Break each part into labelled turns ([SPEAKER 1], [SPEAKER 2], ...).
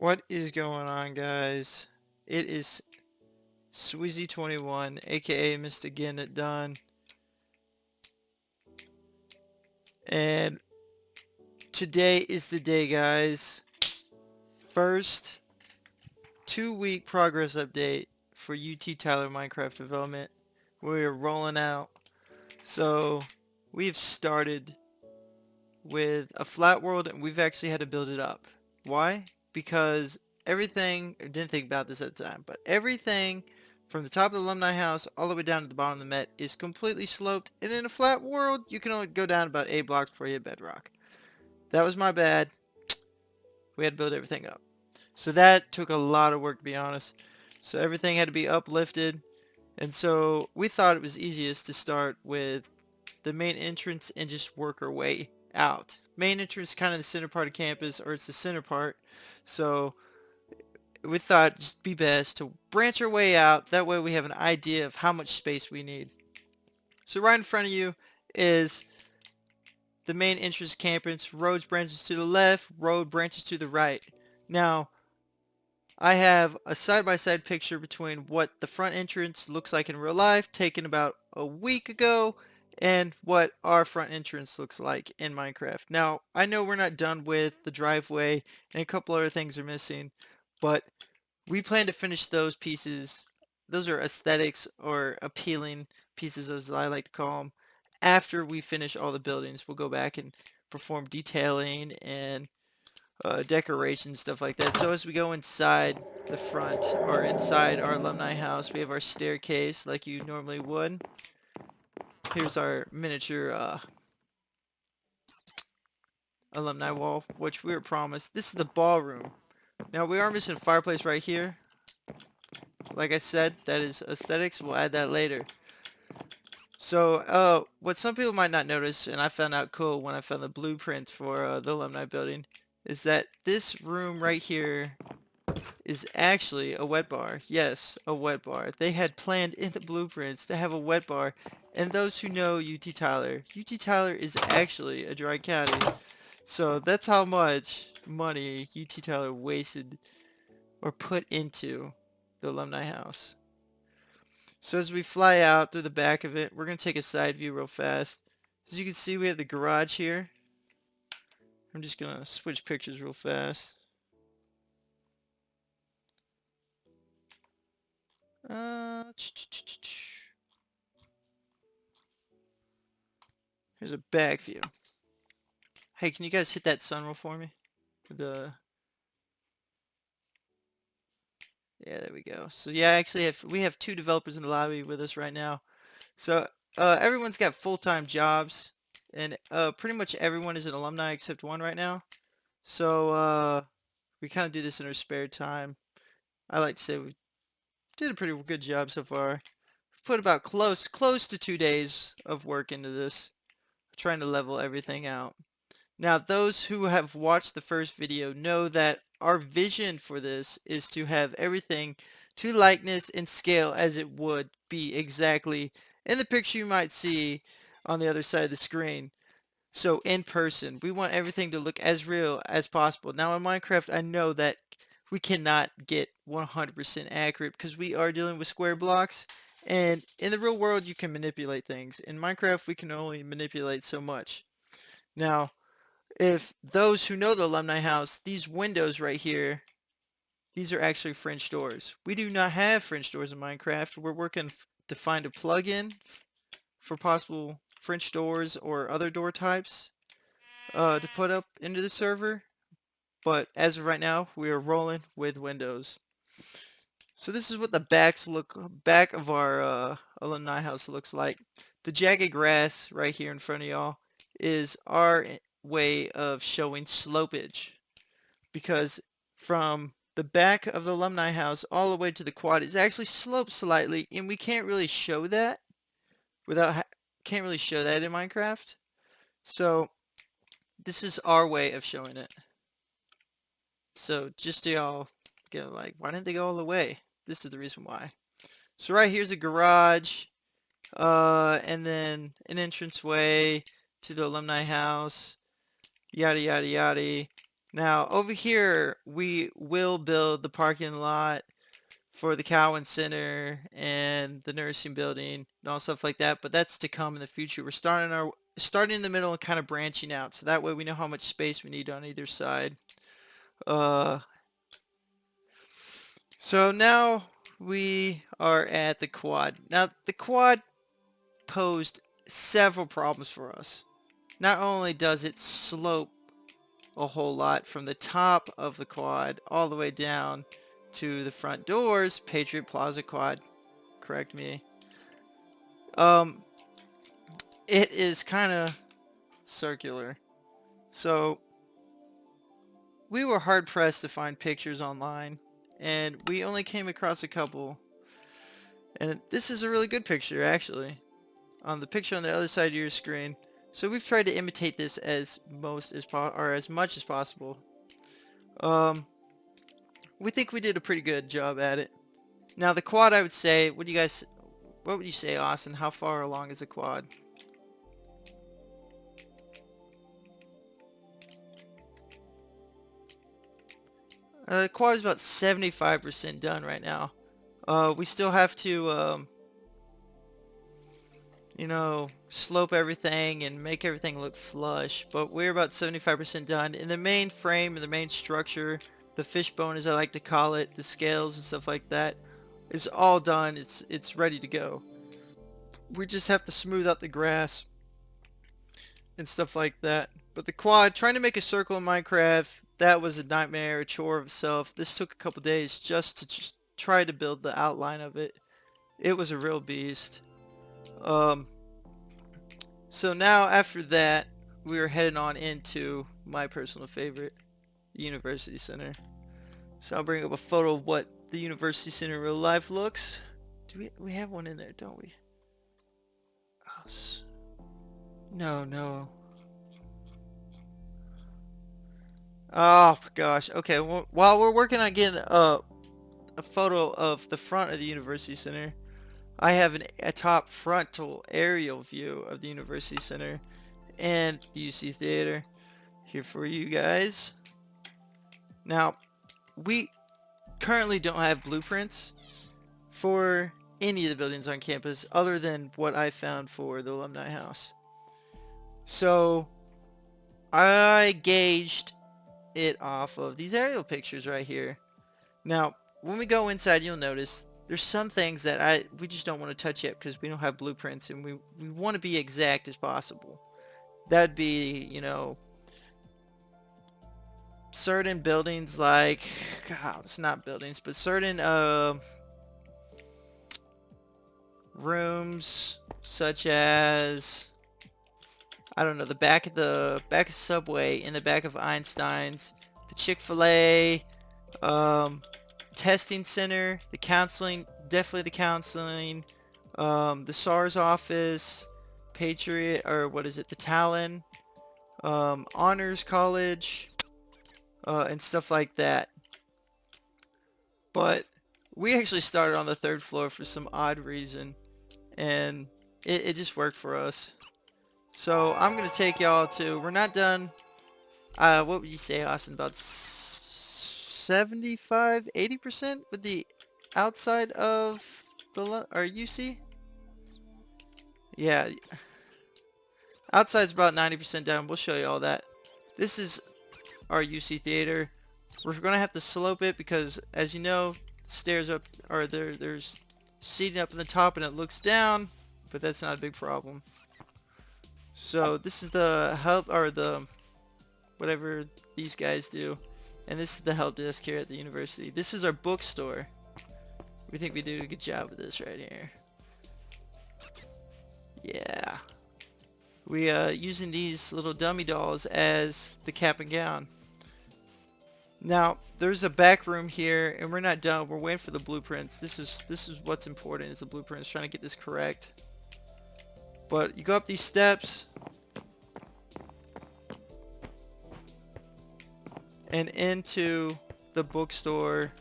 [SPEAKER 1] What is going on, guys? It is Sweezy21, aka Mr. Getting It Done, and today is the day, guys. First 2-week progress update for UT Tyler Minecraft development. We're rolling out. So we've started with a flat world, and we've actually had to build it up. Why? Because everything, I didn't think about this at the time, but everything from the top of the alumni house all the way down to the bottom of the Met is completely sloped, and in a flat world, you can only go down about 8 blocks before you hit bedrock. That was my bad. We had to build everything up. So that took a lot of work, to be honest. So everything had to be uplifted, and so we thought it was easiest to start with the main entrance and just work our way out. Main entrance is kind of the center part of campus, or it's the center part. So we thought it'd just be best to branch our way out. That way we have an idea of how much space we need. So right in front of you is the main entrance campus. Roads branches to the left, road branches to the right. Now, I have a side-by-side picture between what the front entrance looks like in real life, taken about a week ago, and what our front entrance looks like in Minecraft. Now, I know we're not done with the driveway, and a couple other things are missing, but we plan to finish those pieces. Those are aesthetics or appealing pieces, as I like to call them. After we finish all the buildings, we'll go back and perform detailing and decorations, stuff like that. So as we go inside the front or inside our alumni house, we have our staircase like you normally would. Here's our miniature alumni wall, which we were promised. This is the ballroom. Now we are missing a fireplace right here. Like I said, that is aesthetics. We'll add that later. So what some people might not notice, and I found out cool when I found the blueprints for the alumni building, is that this room right here is actually a wet bar. Yes, a wet bar. They had planned in the blueprints to have a wet bar. And those who know UT Tyler is actually a dry county. So that's how much money UT Tyler wasted or put into the alumni house. So as we fly out through the back of it, we're going to take a side view real fast. As you can see, we have the garage here. I'm just going to switch pictures real fast. Here's a back view. Hey, can you guys hit that sun roll for me? Yeah, there we go. So yeah, actually, we have 2 developers in the lobby with us right now. So everyone's got full-time jobs, and pretty much everyone is an alumni except one right now. So we kind of do this in our spare time. I like to say we did a pretty good job so far. Put about close to 2 days of work into this, trying to level everything out. Now, those who have watched the first video know that our vision for this is to have everything to likeness and scale as it would be exactly in the picture you might see on the other side of the screen. So in person, we want everything to look as real as possible. Now in Minecraft, I know that we cannot get 100% accurate because we are dealing with square blocks. And in the real world, you can manipulate things. In Minecraft, we can only manipulate so much. Now, if those who know the alumni house, these windows right here, these are actually French doors. We do not have French doors in Minecraft. We're working to find a plugin for possible French doors or other door types to put up into the server. But as of right now, we are rolling with windows. So this is what the back of our alumni house looks like. The jagged grass right here in front of y'all is our way of showing slopage, because from the back of the alumni house all the way to the quad is actually sloped slightly, and we can't really show that can't really show that in Minecraft. So this is our way of showing it. So just to y'all get like, why didn't they go all the way? This is the reason why. So right here's a garage, and then an entranceway to the alumni house, yada yada yada. Now over here we will build the parking lot for the Cowan Center and the nursing building and all stuff like that, but that's to come in the future. We're starting in the middle and kind of branching out, so that way we know how much space we need on either side. Uh, so now we are at the quad. Now the quad posed several problems for us. Not only does it slope a whole lot from the top of the quad all the way down to the front doors, Patriot Plaza quad, correct me. Um, it is kind of circular. So we were hard pressed to find pictures online, and we only came across a couple. And this is a really good picture, actually, on the picture on the other side of your screen. So we've tried to imitate this as as much as possible. Um, we think we did a pretty good job at it. Now the quad, I would say, what would you say, Austin? How far along is the quad? The quad is about 75% done right now. We still have to, you know, slope everything and make everything look flush, but we're about 75% done. In the main frame and the main structure, the fishbone as I like to call it, the scales and stuff like that, is all done. It's ready to go. We just have to smooth out the grass and stuff like that. But the quad, trying to make a circle in Minecraft, that was a nightmare, a chore of itself. This took a couple days just to try to build the outline of it. It was a real beast. Um, so now after that, we are heading on into my personal favorite, the University Center. So I'll bring up a photo of what the University Center in real life looks. We have one in there, don't we? Oh, no. Oh gosh. Okay. Well, while we're working on getting a photo of the front of the University Center, I have a top frontal aerial view of the University Center and the UC Theater here for you guys. Now, we currently don't have blueprints for any of the buildings on campus other than what I found for the Alumni House. So, I gauged it off of these aerial pictures right here. Now, when we go inside, you'll notice there's some things that we just don't want to touch yet because we don't have blueprints and we want to be exact as possible. That'd be, you know, certain buildings like, God, it's not buildings, but certain rooms such as, I don't know, the back of Subway, in the back of Einstein's, the Chick-fil-A, testing center, the counseling, definitely the counseling, the SARS office, Patriot, or what is it, the Talon, Honors College, and stuff like that. But we actually started on the 3rd floor for some odd reason, and it just worked for us. So I'm going to take y'all to, we're not done, what would you say, Austin, about 75, 80% with the outside of the UC? Yeah, outside's about 90% done. We'll show you all that. This is our UC Theater. We're going to have to slope it because, as you know, stairs up, or there's seating up in the top and it looks down, but that's not a big problem. So this is the help, or the whatever these guys do, and this is the help desk here at the university. This is our bookstore. We think we do a good job with this right here. Yeah, we using these little dummy dolls as the cap and gown. Now there's a back room here, and we're not done. We're waiting for the blueprints. This is what's important, is the blueprints, trying to get this correct. But you go up these steps and into the bookstore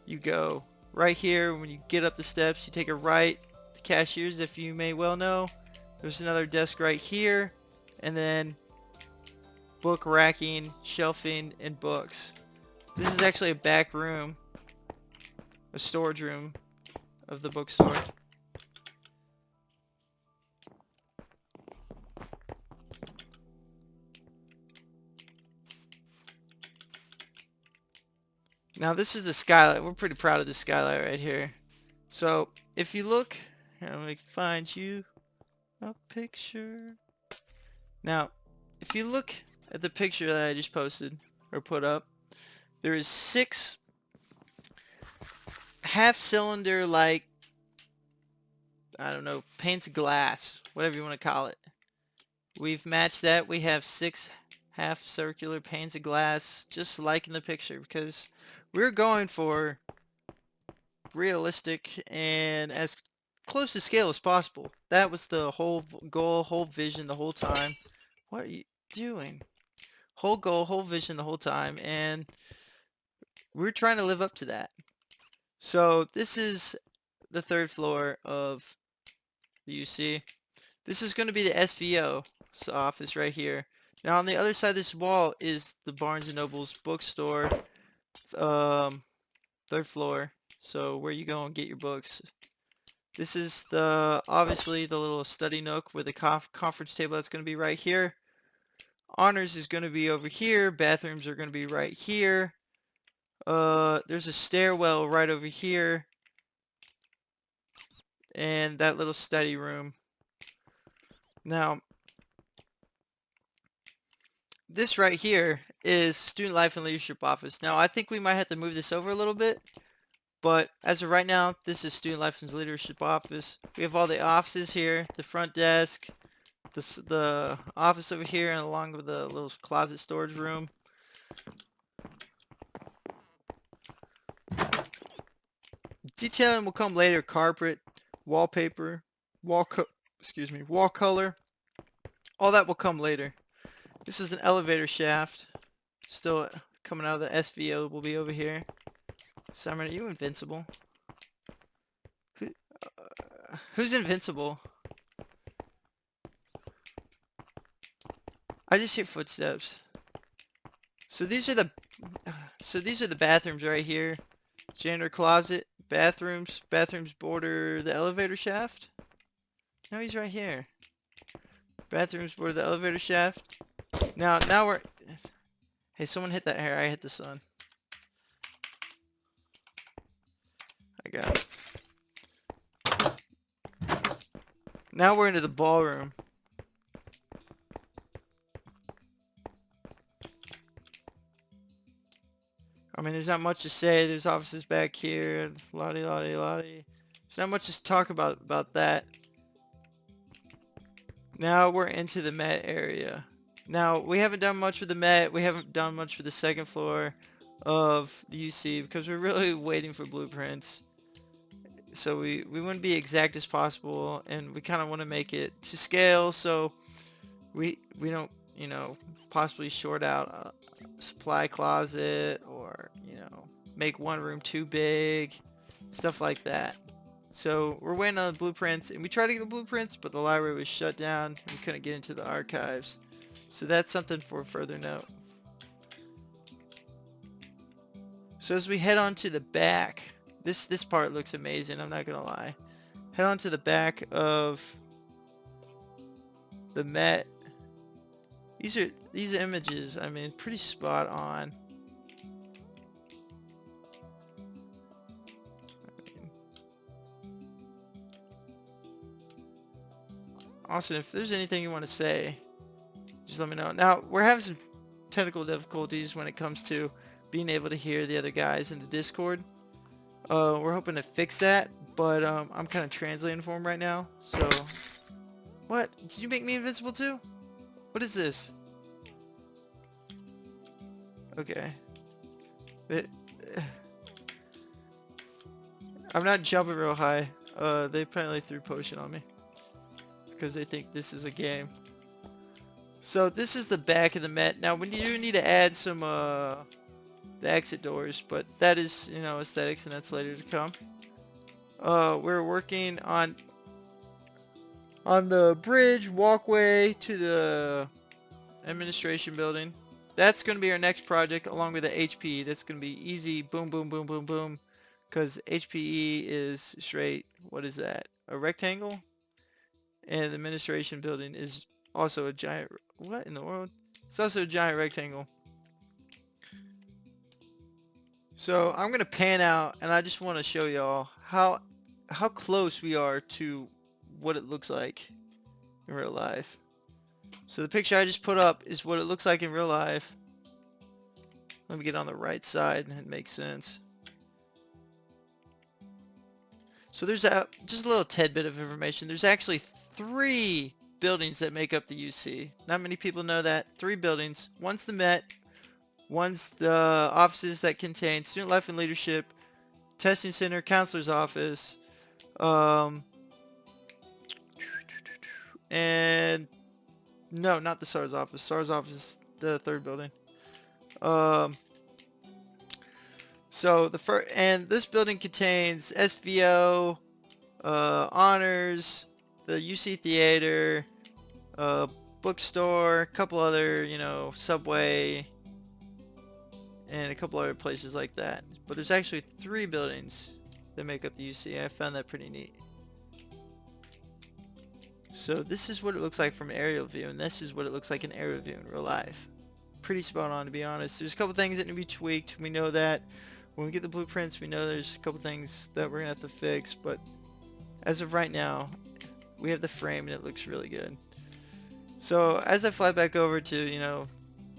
[SPEAKER 1] you go. Right here, when you get up the steps, you take a right. The cashiers, if you may well know, there's another desk right here, and then book racking, shelving, and books. This is actually a back room, a storage room of the bookstore. Now this is the skylight. We're pretty proud of the skylight right here. So if you look, here, let me find you a picture. Now, if you look at the picture that I just posted or put up, there is 6 half-cylinder like, I don't know, panes of glass, whatever you want to call it. We've matched that. We have 6 half-circular panes of glass, just like in the picture, because we're going for realistic and as close to scale as possible. That was the whole goal, whole vision the whole time. What are you doing? Whole goal, whole vision the whole time, and we're trying to live up to that. So this is the 3rd floor of the UC. This is going to be the SVO's office right here. Now on the other side of this wall is the Barnes & Noble's bookstore, 3rd floor. So where you go and get your books. This is obviously the little study nook with the conference table that's going to be right here. Honors is going to be over here. Bathrooms are going to be right here. There's a stairwell right over here. And that little study room. Now, this right here is Student Life and Leadership Office. Now, I think we might have to move this over a little bit. But as of right now, this is Student Life and Leadership Office. We have all the offices here, the front desk, the office over here, and along with the little closet storage room. Detailing will come later. Carpet, wallpaper, wall color. All that will come later. This is an elevator shaft. Still coming out of the SVO will be over here. Simon, are you invincible? Who's invincible? I just hear footsteps. So these are the bathrooms right here. Janitor closet, bathrooms. Bathrooms border the elevator shaft. No, he's right here. Bathrooms border the elevator shaft. Now we're. Hey, someone hit that hair. I hit the sun. I got it. Now we're into the ballroom. I mean, there's not much to say. There's offices back here. Lottie. There's not much to talk about that. Now we're into the Met area. Now, we haven't done much with the Met. We haven't done much for the 2nd floor of the UC because we're really waiting for blueprints. So we want to be exact as possible, and we kind of want to make it to scale so we don't, you know, possibly short out a supply closet or, you know, make one room too big, stuff like that. So we're waiting on the blueprints, and we tried to get the blueprints, but the library was shut down. We couldn't get into the archives. So that's something for a further note. So as we head on to the back, this part looks amazing, I'm not gonna lie. Head on to the back of the Met. These images, I mean, pretty spot on. Austin, if there's anything you want to say, just let me know. Now, we're having some technical difficulties when it comes to being able to hear the other guys in the Discord. We're hoping to fix that, but I'm kind of translating for him right now. So, what? Did you make me invincible too? What is this? Okay. I'm not jumping real high. They apparently threw potion on me because they think this is a game. So this is the back of the Met. Now we do need to add some the exit doors, but that is, you know, aesthetics, and that's later to come. We're working on the bridge walkway to the administration building. That's going to be our next project along with the HPE. That's going to be easy. Boom, boom, boom, boom, boom. Because HPE is straight. What is that? A rectangle? And the administration building is also a giant... What in the world? It's also a giant rectangle. So I'm going to pan out and I just want to show y'all how close we are to what it looks like in real life. So the picture I just put up is what it looks like in real life. Let me get on the right side and it makes sense. So there's just a little tidbit of information. There's actually 3 buildings that make up the UC. Not many people know that. 3 buildings. One's the Met. One's the offices that contain student life and leadership, testing center, counselor's office, and no, not the SARS office. SARS office is the 3rd building. So the first, and this building contains SVO, honors, the UC theater, bookstore, a couple other, Subway, and a couple other places like that. But there's actually 3 buildings that make up the UC. I found that pretty neat. So this is what it looks like from an aerial view, and this is what it looks like in aerial view in real life. Pretty spot on, to be honest. There's a couple things that need to be tweaked. We know that. When we get the blueprints, we know there's a couple things that we're going to have to fix, but as of right now, we have the frame and it looks really good. So as I fly back over to,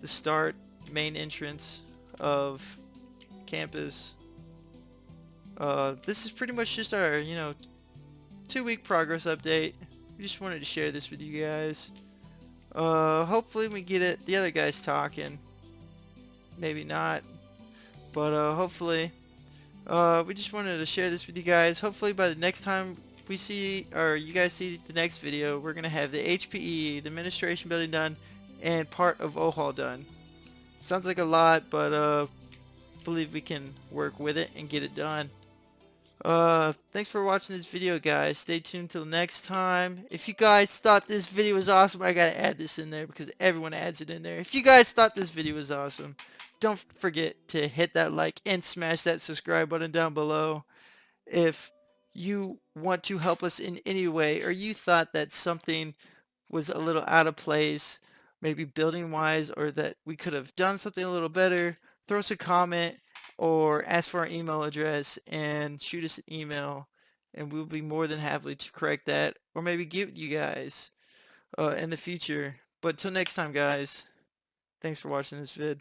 [SPEAKER 1] the start main entrance of campus, this is pretty much just our, 2-week progress update. We just wanted to share this with you guys. Hopefully we get the other guys talking. Maybe not. But hopefully, we just wanted to share this with you guys. Hopefully by the next time we see, or you guys see the next video, we're going to have the HPE, the administration building done, and part of OHAL done. Sounds like a lot, but believe we can work with it and get it done. Thanks for watching this video, guys. Stay tuned till next time. If you guys thought this video was awesome, I gotta add this in there because everyone adds it in there. If you guys thought this video was awesome, don't forget to hit that like and smash that subscribe button down below. If you want to help us in any way, or you thought that something was a little out of place, maybe building wise, or that we could have done something a little better, throw us a comment or ask for our email address and shoot us an email, and we'll be more than happy to correct that or maybe give it to you guys in the future. But till next time, guys, thanks for watching this vid.